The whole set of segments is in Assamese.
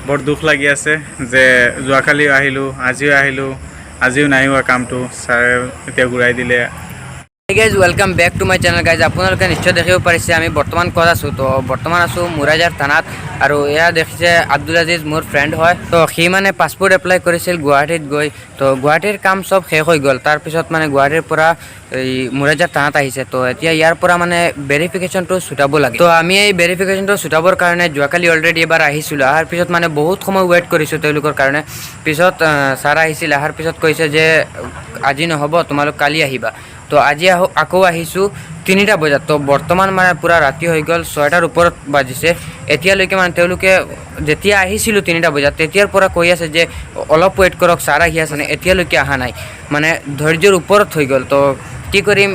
বৰ দুখ লাগি আছে যে যোৱাকালিও আহিলোঁ, আজিও নাই হোৱা কামটো, ছাৰে এতিয়া ঘূৰাই দিলে। Guys welcome back to my channel guys আপোনালোকে নিশ্চয় দেখিব পাৰিছে আমি বৰ্তমান ক'ত আছোঁ তো বৰ্তমান আছোঁ মুৰাইজাৰ থানাত আৰু এয়া দেখিছে আব্দুল আজিজ মোৰ ফ্ৰেণ্ড হয় তো সি মানে পাছপোৰ্ট এপ্লাই কৰিছিল গুৱাহাটীত গৈ তো গুৱাহাটীৰ কাম চব শেষ হৈ গ'ল তাৰপিছত মানে গুৱাহাটীৰ পৰা এই মুৰাইজাৰ থানাত আহিছে তো এতিয়া ইয়াৰ পৰা মানে ভেৰিফিকেশ্যনটো ছুটাব লাগে তো আমি এই ভেৰিফিকেশ্যনটো ছুটাবৰ কাৰণে যোৱাকালি অলৰেডি এবাৰ আহিছিলোঁ অহাৰ পিছত মানে বহুত সময় ৱেইট কৰিছোঁ তেওঁলোকৰ কাৰণে পিছত ছাৰ আহিছিল অহাৰ পিছত কৈছে যে আজি নহ'ব তোমালোক কালি আহিবা তো আজি আকৌ আহিছোঁ 3টা বজাত তো বৰ্তমান মানে পূৰা ৰাতি হৈ গ'ল 6টাৰ ওপৰত বাজিছে এতিয়ালৈকে মানে তেওঁলোকে যেতিয়া আহিছিলোঁ 3টা বজাত তেতিয়াৰ পৰা কৈ আছে যে অলপ ৱেইট কৰক ছাৰ আহি আছে এতিয়ালৈকে অহা নাই মানে ধৈৰ্যৰ ওপৰত হৈ গ'ল তো কি কৰিম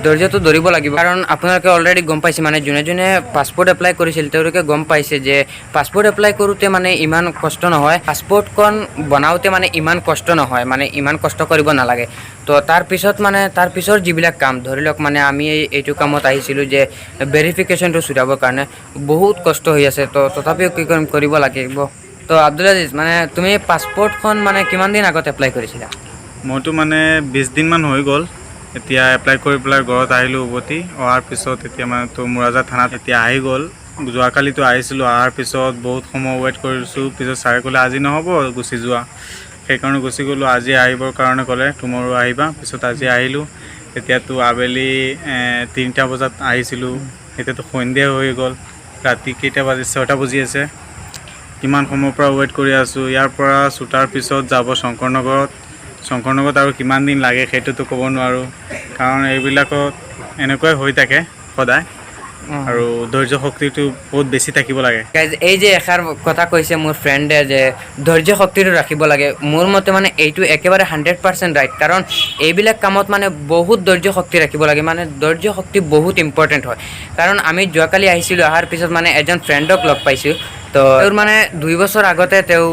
ধৈৰ্যটো ধৰিব লাগিব কাৰণ আপোনালোকে অলৰেডি গম পাইছে মানে যোনে যোনে পাছপোৰ্ট এপ্লাই কৰিছিল তেওঁলোকে গম পাইছে যে পাছপোৰ্ট এপ্লাই কৰোঁতে মানে ইমান কষ্ট নহয় পাছপোৰ্টখন বনাওঁতে মানে ইমান কষ্ট নহয় মানে ইমান কষ্ট কৰিব নালাগে তো তাৰ পিছৰ যিবিলাক কাম ধৰি লওক মানে আমি এইটো কামত আহিছিলোঁ যে ভেৰিফিকেশ্যনটো ছুটাবৰ কাৰণে বহুত কষ্ট হৈ আছে তো তথাপিও কি কৰিম কৰিব লাগিব তো আব্দুল আজিজ মানে তুমি পাছপোৰ্টখন মানে কিমান দিন আগত এপ্লাই কৰিছিলা মইতো মানে 20 দিনমান হৈ গ'ল এতিয়া এপ্লাই কৰি পেলাই ঘৰত আহিলোঁ উভতি অহাৰ পিছত এতিয়া মানে তো মুৰাইজাৰ থানাত এতিয়া আহি গ'ল যোৱাকালিতো আহিছিলোঁ অহাৰ পিছত বহুত সময় ৱেইট কৰিছোঁ পিছত ছাৰে ক'লে আজি নহ'ব গুচি যোৱা সেইকাৰণে গুচি গ'লোঁ আজি আহিবৰ কাৰণে ক'লে টুমৰো আহিবা পিছত আজি আহিলোঁ এতিয়াতো আবেলি 3টা বজাত আহিছিলোঁ এতিয়াতো সন্ধিয়া হৈ গ'ল ৰাতি কেইটা বাজি 6টা বাজি আছে কিমান সময়ৰ পৰা ৱেইট কৰি আছোঁ ইয়াৰ পৰা ছুটাৰ পিছত যাব শংকৰনগৰত আৰু কিমান দিন লাগে সেইটোতো ক'ব নোৱাৰোঁ কাৰণ এইবিলাকত এনেকুৱাই হৈ থাকে সদায় আৰু ধৈৰ্য শক্তিটো বহুত বেছি থাকিব লাগে এই যে এষাৰ কথা কৈছে মোৰ ফ্ৰেণ্ডে যে ধৈৰ্য শক্তিটো ৰাখিব লাগে মোৰ মতে মানে এইটো একেবাৰে 100% ৰাইট কাৰণ এইবিলাক কামত মানে বহুত ধৈৰ্য শক্তি ৰাখিব লাগে মানে ধৈৰ্য শক্তি বহুত ইম্পৰ্টেণ্ট হয় কাৰণ আমি যোৱাকালি আহিছিলোঁ অহাৰ পিছত মানে এজন ফ্ৰেণ্ডক লগ পাইছোঁ তো তেওঁৰ মানে 2 বছৰ আগতে তেওঁ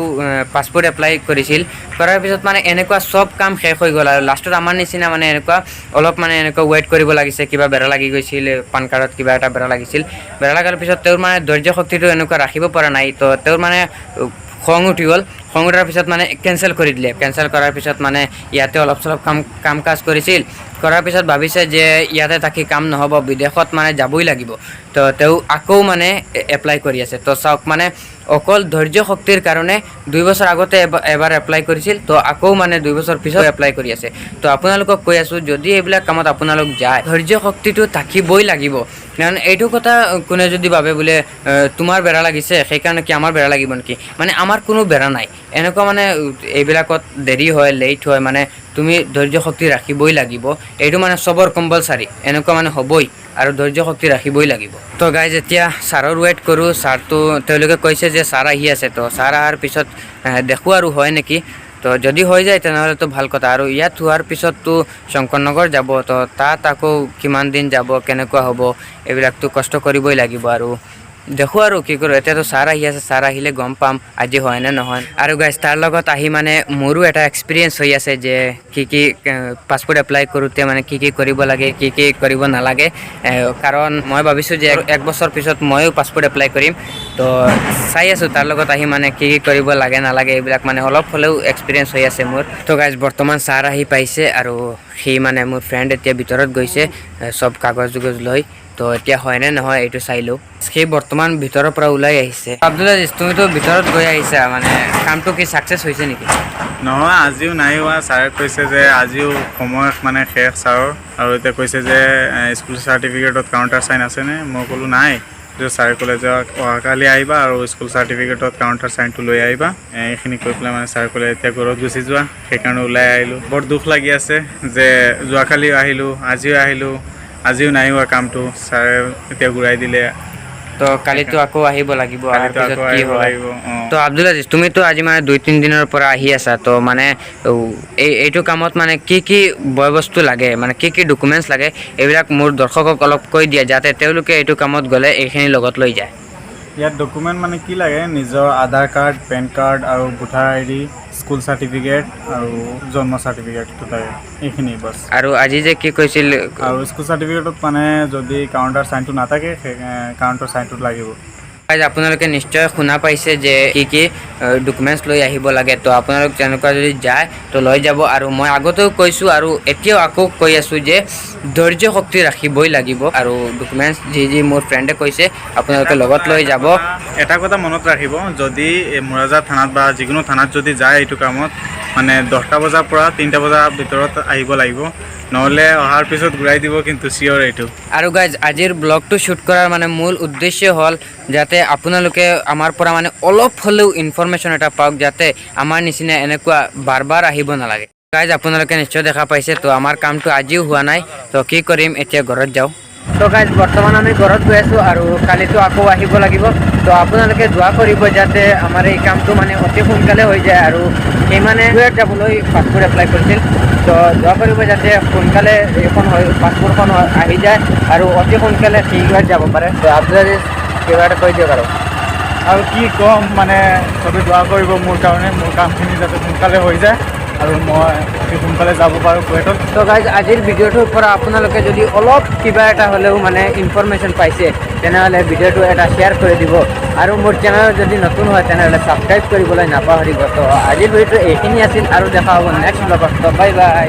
পাছপোৰ্ট এপ্লাই কৰিছিল কৰাৰ পিছত মানে এনেকুৱা চব কাম শেষ হৈ গ'ল আৰু লাষ্টত আমাৰ নিচিনা মানে এনেকুৱা অলপ মানে এনেকুৱা ৱেইট কৰিব লাগিছে কিবা বেৰা লাগি গৈছিল পান কাৰ্ডত কিবা এটা বেৰা লাগিছিল বেৰা লগাৰ পিছত তেওঁৰ মানে ধৈৰ্য শক্তিটো এনেকুৱা ৰাখিব পৰা নাই তো তেওঁৰ মানে খং উঠি গ'ল খং উঠাৰ পিছত মানে কেঞ্চেল কৰি দিলে কেঞ্চেল কৰাৰ পিছত মানে ইয়াতে অলপ চলপ কাম কাজ কৰিছিল কৰাৰ পিছত ভাবিছে যে ইয়াতে থাকি কাম নহ'ব বিদেশত মানে যাবই লাগিব তো তেওঁ আকৌ মানে এপ্লাই কৰি আছে তো চাওক মানে অকল ধৈৰ্য শক্তিৰ কাৰণে 2 বছৰ আগতে এবাৰ এপ্লাই কৰিছিল তো আকৌ মানে 2 বছৰ পিছত এপ্লাই কৰি আছে তো আপোনালোকক কৈ আছোঁ যদি এইবিলাক কামত আপোনালোক যায় ধৈৰ্য শক্তিটো থাকিবই লাগিব কাৰণ এইটো কথা কোনে যদি ভাবে বোলে তোমাৰ বেৰা লাগিছে সেইকাৰণে কি আমাৰ বেৰা লাগিব নেকি মানে আমাৰ কোনো বেৰা নাই এনেকুৱা মানে এইবিলাকত দেৰি হয় লেট হয় মানে তুমি ধৈৰ্য শক্তি ৰাখিবই লাগিব এইটো মানে চবৰ কম্পালচাৰী এনেকুৱা মানে হ'বই আৰু ধৈৰ্য শক্তি ৰাখিবই লাগিব তো গাইজ এতিয়া ছাৰৰ ৱেইট কৰোঁ ছাৰটো তেওঁলোকে কৈছে যে ছাৰ আহি আছে তো ছাৰ অহাৰ পিছত দেখোঁ আৰু হয় নেকি তো যদি হৈ যায় তেনেহ'লেতো ভাল কথা আৰু ইয়াত হোৱাৰ পিছততো শংকৰনগৰ যাব তো তাত আকৌ কিমান দিন যাব কেনেকুৱা হ'ব এইবিলাকতো কষ্ট কৰিবই লাগিব আৰু দেখোঁ আৰু কি কৰোঁ এতিয়াতো ছাৰ আহি আছে ছাৰ আহিলে গম পাম আজি হয় নে নহয় আৰু গাইজ তাৰ লগত আহি মানে মোৰো এটা এক্সপিৰিয়েঞ্চ হৈ আছে যে কি পাছপোৰ্ট এপ্লাই কৰোঁতে মানে কি কৰিব লাগে কি কৰিব নালাগে কাৰণ মই ভাবিছোঁ যে 1 বছৰ পিছত ময়ো পাছপোৰ্ট এপ্লাই কৰিম তো চাই আছোঁ তাৰ লগত আহি মানে কি কৰিব লাগে নালাগে এইবিলাক মানে অলপ হ'লেও এক্সপিৰিয়েঞ্চ হৈ আছে মোৰ তো গাইজ বৰ্তমান ছাৰ আহি পাইছে আৰু সি মানে মোৰ ফ্ৰেণ্ড এতিয়া ভিতৰত গৈছে চব কাগজ লৈ তো এতিয়া হয় নে নহয় এইটো চাই লওঁ সেই বৰ্তমান ভিতৰৰ পৰা ওলাই আহিছে আব্দুল আজিজ তুমিতো ভিতৰত গৈ আহিছা মানে কামটো কি ছাকচেছ হৈছে নেকি নহয় আজিও নাই হোৱা ছাৰে কৈছে যে আজিও সময় মানে শেষ ছাৰৰ আৰু এতিয়া কৈছে যে স্কুল চাৰ্টিফিকেটত কাউণ্টাৰ চাইন আছেনে মই ক'লোঁ নাই ছাৰে ক'লে যে অহাকালি আহিবা আৰু স্কুল চাৰ্টিফিকেটত কাউণ্টাৰ চাইনটো লৈ আহিবা এইখিনি কৈ পেলাই মানে ছাৰে ক'লে এতিয়া ঘৰত গুচি যোৱা সেইকাৰণে ওলাই আহিলোঁ বৰ দুখ লাগি আছে যে যোৱাকালিও আহিলোঁ আজিও নাই হোৱা কামটো ছাৰে এতিয়া ঘূৰাই দিলে তো কালিতো আকৌ আহিব লাগিব কি হয় তো আব্দুল আজিজ তুমিতো আজি মানে 2-3 দিনৰ পৰা আহি আছা তো মানে এইটো কামত মানে কি বয় বস্তু লাগে মানে কি ডকুমেণ্টছ লাগে এইবিলাক মোৰ দৰ্শকক অলপ কৈ দিয়া যাতে তেওঁলোকে এইটো কামত গ'লে এইখিনি লগত লৈ যায় ইয়াত ডকুমেণ্ট মানে কি লাগে নিজৰ আধাৰ কাৰ্ড পেন কাৰ্ড আৰু ভোটাৰ ID স্কুল চাৰ্টিফিকেট আৰু জন্ম চাৰ্টিফিকেটটো লাগে এইখিনি বছ আৰু আজি যে কি কৈছিল আৰু স্কুল চাৰ্টিফিকেটত মানে যদি কাউণ্টাৰ চাইনটো নাথাকে সেই কাউণ্টাৰ চাইনটো লাগিব আপোনালোকে নিশ্চয় শুনা পাইছে যে কি ডকুমেণ্টছ লৈ আহিব লাগে তো আপোনালোক তেনেকুৱা যদি যায় তো লৈ যাব আৰু মই আগতেও কৈছোঁ আৰু এতিয়াও আকৌ কৈ আছোঁ যে ধৈৰ্য শক্তি ৰাখিবই লাগিব আৰু ডকুমেণ্টছ যি মোৰ ফ্ৰেণ্ডে কৈছে আপোনালোকে লগত লৈ যাব। এটা কথা মনত ৰাখিব, যদি মুৰাজাত থানাত বা যিকোনো থানাত যদি যায় এইটো কামত মানে 10টা বজাৰ পৰা 3টা বজাৰ ভিতৰত আহিব লাগিব, নহ'লে অহাৰ পিছত ঘূৰাই দিব কিন্তু চিয়'ৰ এইটো। আৰু গাইজ আজিৰ ব্লগটো শ্বুট কৰাৰ মানে মূল উদ্দেশ্য হ'ল যাতে আপোনালোকে আমাৰ পৰা মানে অলপ হ'লেও ইনফৰমেশ্যন এটা পাওক, যাতে আমাৰ নিচিনা এনেকুৱা বাৰ বাৰ আহিব নালাগে। গাইজ আপোনালোকে নিশ্চয় দেখা পাইছে, তো আমাৰ কামটো আজিও হোৱা নাই, তো কি কৰিম এতিয়া ঘৰত যাওঁ। তো গাইজ বৰ্তমান আমি ঘৰত গৈ আছোঁ আৰু কালিতো আকৌ আহিব লাগিব, তো আপোনালোকে দোৱা কৰিব যাতে আমাৰ এই কামটো মানে অতি সোনকালে হৈ যায় আৰু সেই মানে যাবলৈ পাছপোৰ্ট এপ্লাই কৰিছিল, তো দোৱা কৰিব যাতে সোনকালে এইখন পাছপোৰ্টখন আহি যায় আৰু অতি সোনকালে ঠিক হৈ যাব পাৰে। তো আপোনালোকে কিবা এটা কৈ দিয়ক আৰু কি ক'ম, মানে চবেই দোৱা কৰিব মোৰ কাৰণে, মোৰ কামখিনি যাতে সোনকালে হৈ যায় আৰু মই অতি সোনকালে যাব পাৰোঁ কুৱেইটত। তো গাইজ আজিৰ ভিডিঅ'টোৰ পৰা আপোনালোকে যদি অলপ কিবা এটা হ'লেও মানে ইনফৰমেশ্যন পাইছে তেনেহ'লে ভিডিঅ'টো এটা শ্বেয়াৰ কৰি দিব আৰু মোৰ চেনেলত যদি নতুন হয় তেনেহ'লে ছাবস্ক্ৰাইব কৰিবলৈ নাপাহৰিব। তো আজিৰ ভিডিঅ'টো এইখিনি আছিল আৰু দেখা হ'ব নেক্সট ব্লগত। তো বাই বাই।